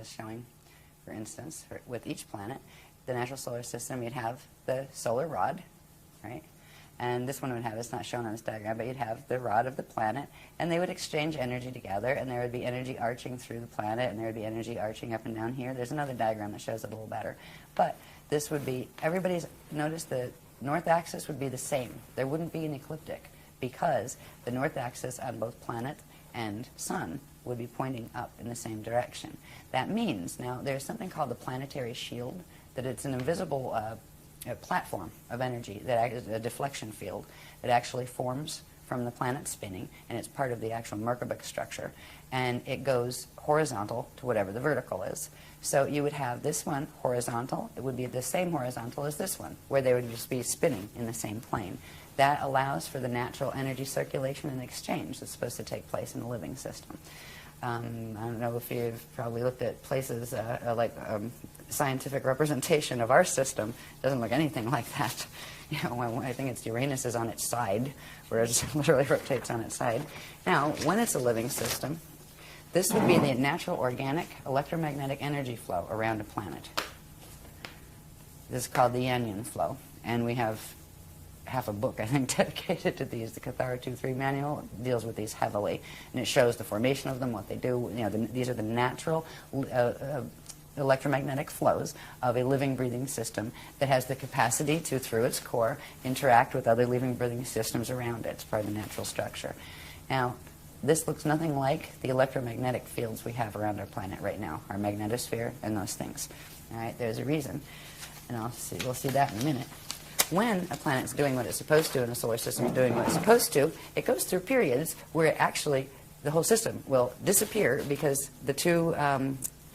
is showing, for instance, with each planet, the natural solar system, you'd have the solar rod, right? And this one would have, it's not shown on this diagram, but you'd have the rod of the planet, and they would exchange energy together, and there would be energy arching through the planet, and there would be energy arching up and down here. There's another diagram that shows it a little better. But this would be, notice the north axis would be the same. There wouldn't be an ecliptic, because the north axis on both planet and sun would be pointing up in the same direction. That means, now, there's something called the Planetary Shield, that it's an invisible a platform of energy, that is a deflection field that actually forms from the planet spinning, and it's part of the actual merkaba structure, and it goes horizontal to whatever the vertical is. So you would have this one horizontal. It would be the same horizontal as this one, where they would just be spinning in the same plane. That allows for the natural energy circulation and exchange that's supposed to take place in a living system. I don't know if you've probably looked at places scientific representation of our system. It doesn't look anything like that. You know, I think it's Uranus is on its side, where it literally rotates on its side. Now, when it's a living system, this would be the natural organic electromagnetic energy flow around a planet. This is called the Yanyan flow, and we have half a book, I think, dedicated to these. The Cathara 2.3 manual deals with these heavily, and it shows the formation of them, what they do. You know, these are the natural electromagnetic flows of a living, breathing system that has the capacity to, through its core, interact with other living, breathing systems around it. It's part of the natural structure. Now, this looks nothing like the electromagnetic fields we have around our planet right now, our magnetosphere and those things. All right, there's a reason, and we'll see that in a minute. When a planet's doing what it's supposed to and a solar system is doing what it's supposed to, it goes through periods where it actually, the whole system will disappear because the two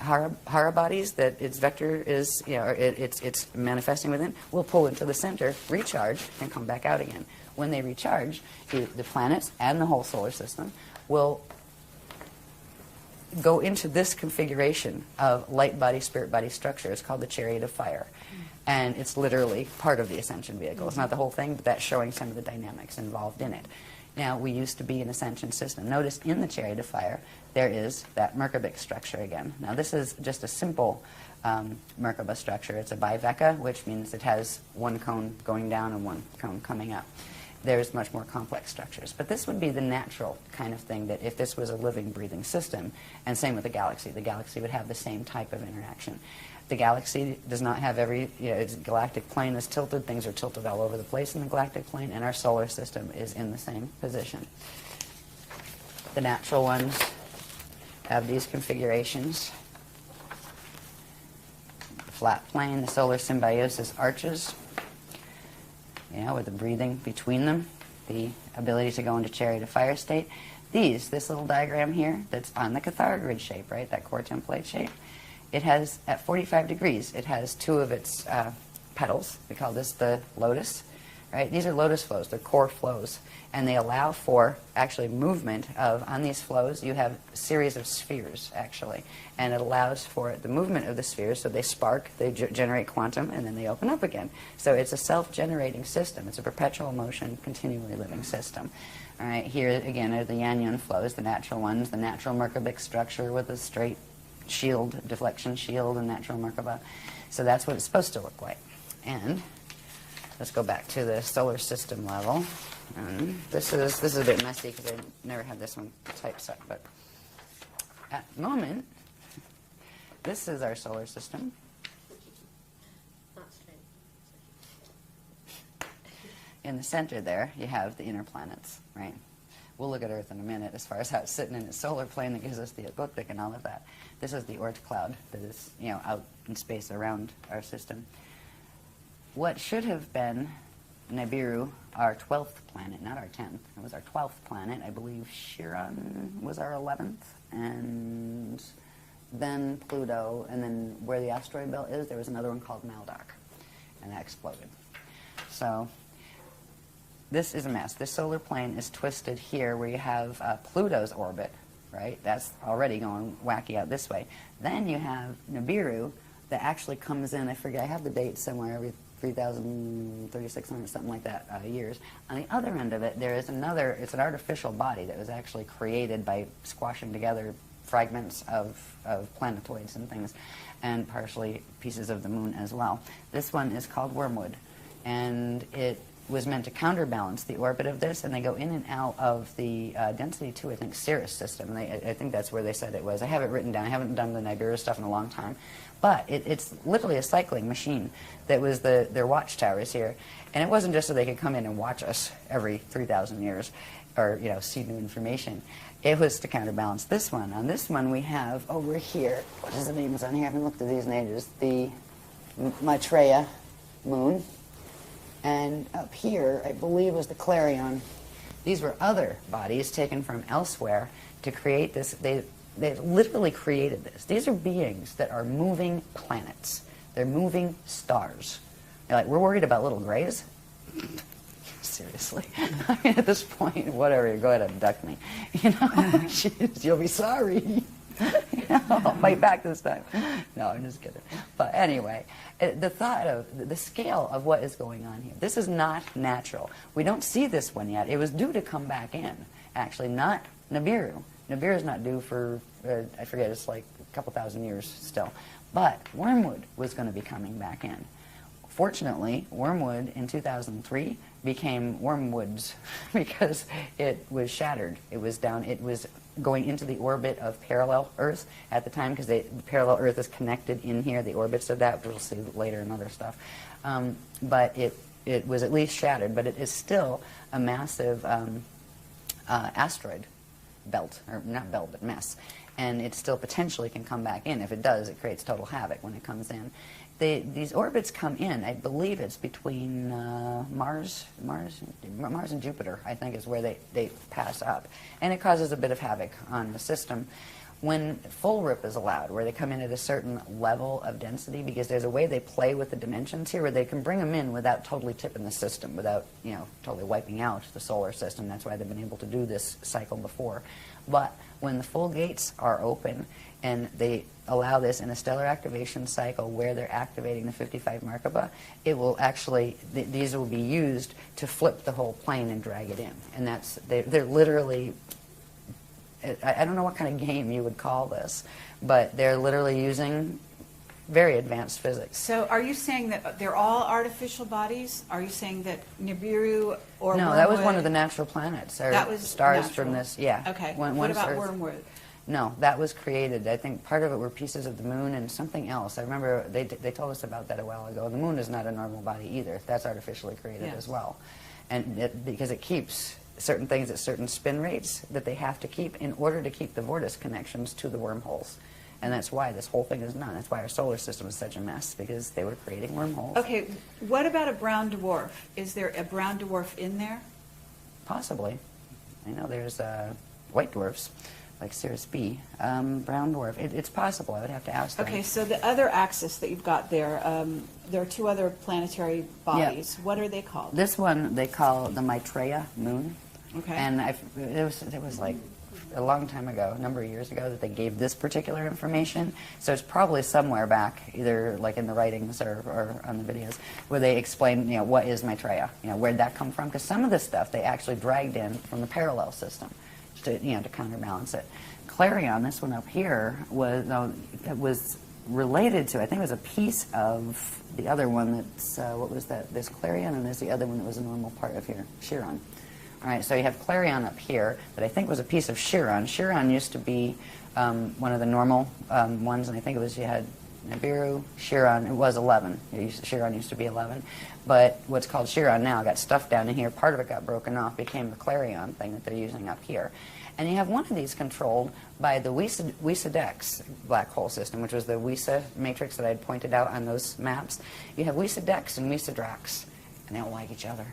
Hara bodies that its vector is, you know, it's manifesting within, will pull into the center, recharge, and come back out again. When they recharge, the planets and the whole solar system will go into this configuration of light body, spirit body structure. It's called the Chariot of Fire. And it's literally part of the ascension vehicle. It's not the whole thing, but that's showing some of the dynamics involved in it. Now, we used to be an ascension system. Notice in the Chariot of Fire, there is that merkaba structure again. Now, this is just a simple merkaba structure. It's a biveka, which means it has one cone going down and one cone coming up. There's much more complex structures. But this would be the natural kind of thing that if this was a living, breathing system, and same with the galaxy would have the same type of interaction. The galaxy does not have its galactic plane is tilted. Things are tilted all over the place in the galactic plane, and our solar system is in the same position. The natural ones have these configurations. The flat plane, the solar symbiosis arches, you know, with the breathing between them, the ability to go into Chariot of Fire state. This little diagram here that's on the Cathara grid shape, right, that core template shape, it has, at 45 degrees, it has two of its petals. We call this the lotus, right? These are lotus flows. They're core flows. And they allow for, actually, movement of, on these flows, you have a series of spheres, actually. And it allows for the movement of the spheres, so they spark, they generate quantum, and then they open up again. So it's a self-generating system. It's a perpetual motion, continually living system. All right, here, again, are the Yanyan flows, the natural ones, the natural merkabic structure with a straight shield, deflection shield, and natural merkaba. So that's what it's supposed to look like. And let's go back to the solar system level. And this is a bit messy because I never had this one typeset, but at the moment, this is our solar system. In the center there, you have the inner planets, right? We'll look at Earth in a minute as far as how it's sitting in its solar plane that gives us the ecliptic and all of that. This is the Oort cloud that is, you know, out in space around our system. What should have been Nibiru, our 12th planet, not our 10th. It was our 12th planet. I believe Chiron was our 11th, and then Pluto, and then where the asteroid belt is, there was another one called Maldoc, and that exploded. So this is a mess. This solar plane is twisted here where you have Pluto's orbit, right? That's already going wacky out this way. Then you have Nibiru that actually comes in, I forget, I have the date somewhere, every 3,000, 3,600, something like that years. On the other end of it, there is another, it's an artificial body that was actually created by squashing together fragments of planetoids and things, and partially pieces of the moon as well. This one is called Wormwood, and it was meant to counterbalance the orbit of this, and they go in and out of the density 2, I think, Sirius system. I think that's where they said it was. I have it written down. I haven't done the Nibiru stuff in a long time. But it's literally a cycling machine that was their watchtowers here. And it wasn't just so they could come in and watch us every 3,000 years or, you know, see new information. It was to counterbalance this one. On this one we have over here, what is the name on here? I haven't looked at these in ages. The Maitreya Moon. And up here, I believe, was the Clarion. These were other bodies taken from elsewhere to create this. They literally created this. These are beings that are moving planets. They're moving stars. You're like, we're worried about little grays? Seriously. I mean, at this point, whatever, go ahead and abduct me. You know, jeez, you'll be sorry. You know, I'll fight back this time. No, I'm just kidding. But anyway, the thought of the scale of what is going on here, this is not natural. We don't see this one yet. It was due to come back in, actually, not Nibiru. Nibiru is not due for, I forget, it's like a couple thousand years still. But Wormwood was going to be coming back in. Fortunately, Wormwood in 2003 became Wormwoods because it was shattered. It was down, it was going into the orbit of parallel Earth at the time, because the parallel Earth is connected in here, the orbits of that, which we'll see later in other stuff. But it was at least shattered, but it is still a massive asteroid belt, or not belt, but mess. And it still potentially can come back in. If it does, it creates total havoc when it comes in. These orbits come in, I believe it's between Mars and Jupiter, I think, is where they pass up. And it causes a bit of havoc on the system. When full rip is allowed, where they come in at a certain level of density, because there's a way they play with the dimensions here where they can bring them in without totally tipping the system, without, you know, totally wiping out the solar system. That's why they've been able to do this cycle before. But when the full gates are open and they allow this in a stellar activation cycle where they're activating the 55 merkaba, it will actually, these will be used to flip the whole plane and drag it in. And that's, they're literally, I don't know what kind of game you would call this, but they're literally using very advanced physics. So are you saying that they're all artificial bodies? Are you saying that Nibiru or No, Wormwood, that was one of the natural planets, or that was stars natural. from this, yeah. Okay, One, what about Earth. Wormwood? No, that was created. I think part of it were pieces of the moon and something else. I remember they told us about that a while ago. The moon is not a normal body either. That's artificially created Yes. as well. And because it keeps certain things at certain spin rates that they have to keep in order to keep the vortex connections to the wormholes. And that's why this whole thing is done. That's why our solar system is such a mess, because they were creating wormholes. Okay, what about a brown dwarf? Is there a brown dwarf in there? Possibly. I know there's white dwarfs, like Sirius B. Brown dwarf. It's possible. I would have to ask them. Okay, so the other axis that you've got there are two other planetary bodies. Yeah. What are they called? This one they call the Maitreya Moon. Okay. And it was like a long time ago, a number of years ago, that they gave this particular information. So it's probably somewhere back, either like in the writings or on the videos, where they explain, you know, what is Maitreya, you know, where'd that come from? Because some of this stuff they actually dragged in from the parallel system to, you know, to counterbalance it. Clarion, this one up here, it was related to, I think it was a piece of the other one that's, what was that? There's Clarion, and there's the other one that was a normal part of here, Chiron. All right, so you have Clarion up here that I think was a piece of Chiron. Chiron used to be one of the normal ones, and I think it was, you had Nibiru, Chiron, it was 11. Chiron used to be 11. But what's called Chiron now got stuffed down in here. Part of it got broken off, became the Clarion thing that they're using up here. And you have one of these controlled by the Weisse black hole system, which was the Weisse matrix that I had pointed out on those maps. You have Weisse Dex and Weisse Drax, and they don't like each other.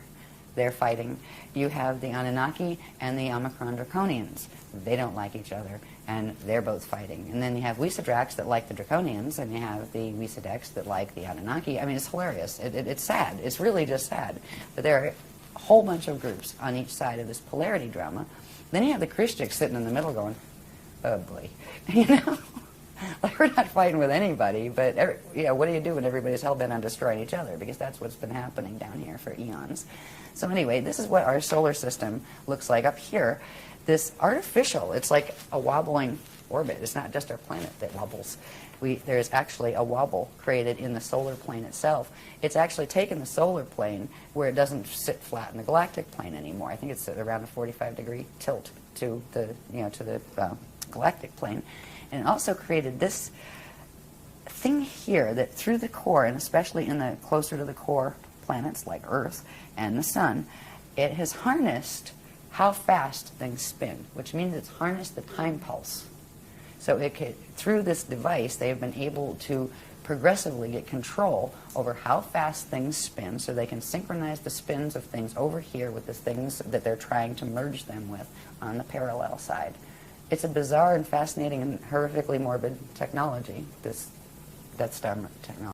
They're fighting. You have the Anunnaki and the Omicron Draconians. They don't like each other, and they're both fighting. And then you have Weisse Drax that like the Draconians, and you have the Weisse Dex that like the Anunnaki. I mean, it's hilarious. It's sad. It's really just sad. But there are a whole bunch of groups on each side of this polarity drama. Then you have the Christics sitting in the middle going, oh boy, you know? Like, we're not fighting with anybody, but you know, what do you do when everybody's hell-bent on destroying each other? Because that's what's been happening down here for eons. So anyway, this is what our solar system looks like up here. This artificial, it's like a wobbling orbit. It's not just our planet that wobbles. There is actually a wobble created in the solar plane itself. It's actually taken the solar plane where it doesn't sit flat in the galactic plane anymore. I think it's around a 45-degree tilt to the, to the galactic plane. And it also created this thing here that through the core, and especially in the closer to the core planets like Earth and the Sun, it has harnessed how fast things spin, which means it's harnessed the time pulse. So through this device, they have been able to progressively get control over how fast things spin, so they can synchronize the spins of things over here with the things that they're trying to merge them with on the parallel side. It's a bizarre and fascinating and horrifically morbid technology, this Death Star technology.